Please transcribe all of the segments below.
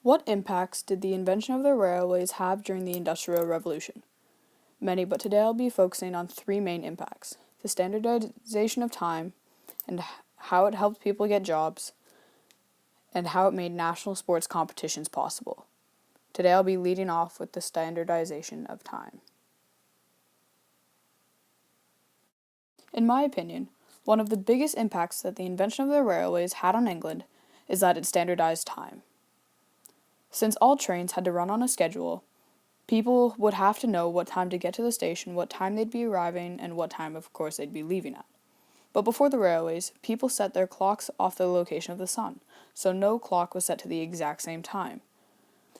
What impacts did the invention of the railways have during the Industrial Revolution? Many, but today I'll be focusing on three main impacts: the standardization of time, and how it helped people get jobs, and how it made national sports competitions possible. Today I'll be leading off with the standardization of time. In my opinion, one of the biggest impacts that the invention of the railways had on England is that it standardized time. Since all trains had to run on a schedule, people would have to know what time to get to the station, what time they'd be arriving, and what time, of course, they'd be leaving at. But before the railways, people set their clocks off the location of the sun, so no clock was set to the exact same time.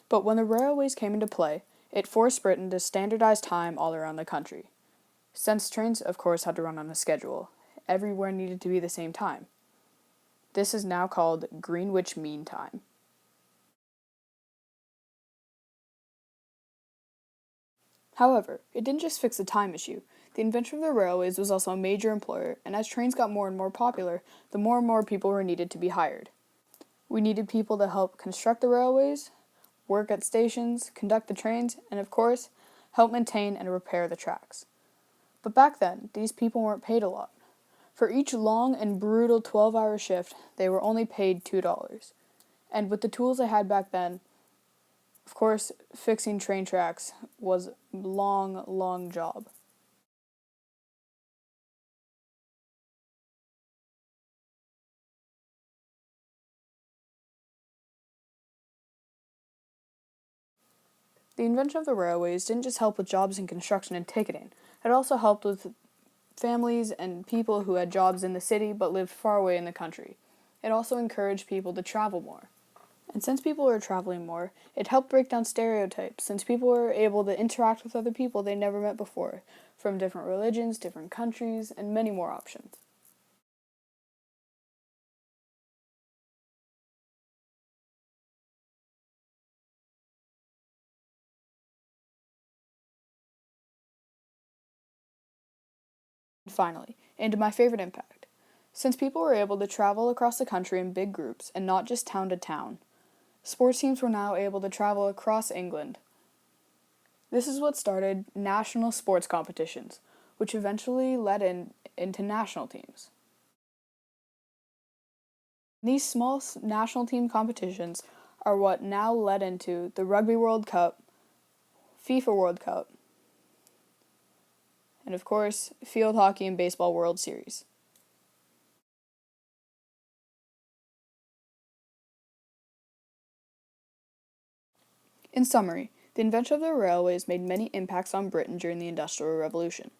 But when the railways came into play, it forced Britain to standardize time all around the country. Since trains, of course, had to run on a schedule, everywhere needed to be the same time. This is now called Greenwich Mean Time. However, it didn't just fix the time issue. The invention of the railways was also a major employer, and as trains got more and more popular, the more and more people were needed to be hired. We needed people to help construct the railways, work at stations, conduct the trains, and of course, help maintain and repair the tracks. But back then, these people weren't paid a lot. For each long and brutal 12-hour shift, they were only paid $2. And with the tools they had back then, of course, fixing train tracks was a long job. The invention of the railways didn't just help with jobs in construction and ticketing, it also helped with families and people who had jobs in the city but lived far away in the country. It also encouraged people to travel more. And since people were traveling more, it helped break down stereotypes, since people were able to interact with other people they never met before, from different religions, different countries, and many more options. And finally, into my favorite impact. Since people were able to travel across the country in big groups and not just town to town, sports teams were now able to travel across England. This is what started national sports competitions, which eventually led into national teams. These small national team competitions are what now led into the Rugby World Cup, FIFA World Cup, and of course, Field Hockey and Baseball World Series. In summary, the invention of the railways made many impacts on Britain during the Industrial Revolution.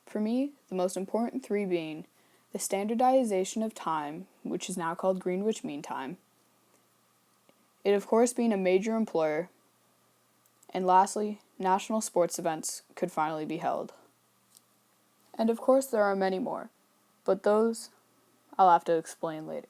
For me, the most important three being the standardization of time, which is now called Greenwich Mean Time, it of course being a major employer, and lastly, national sports events could finally be held. And of course, there are many more, but those I'll have to explain later.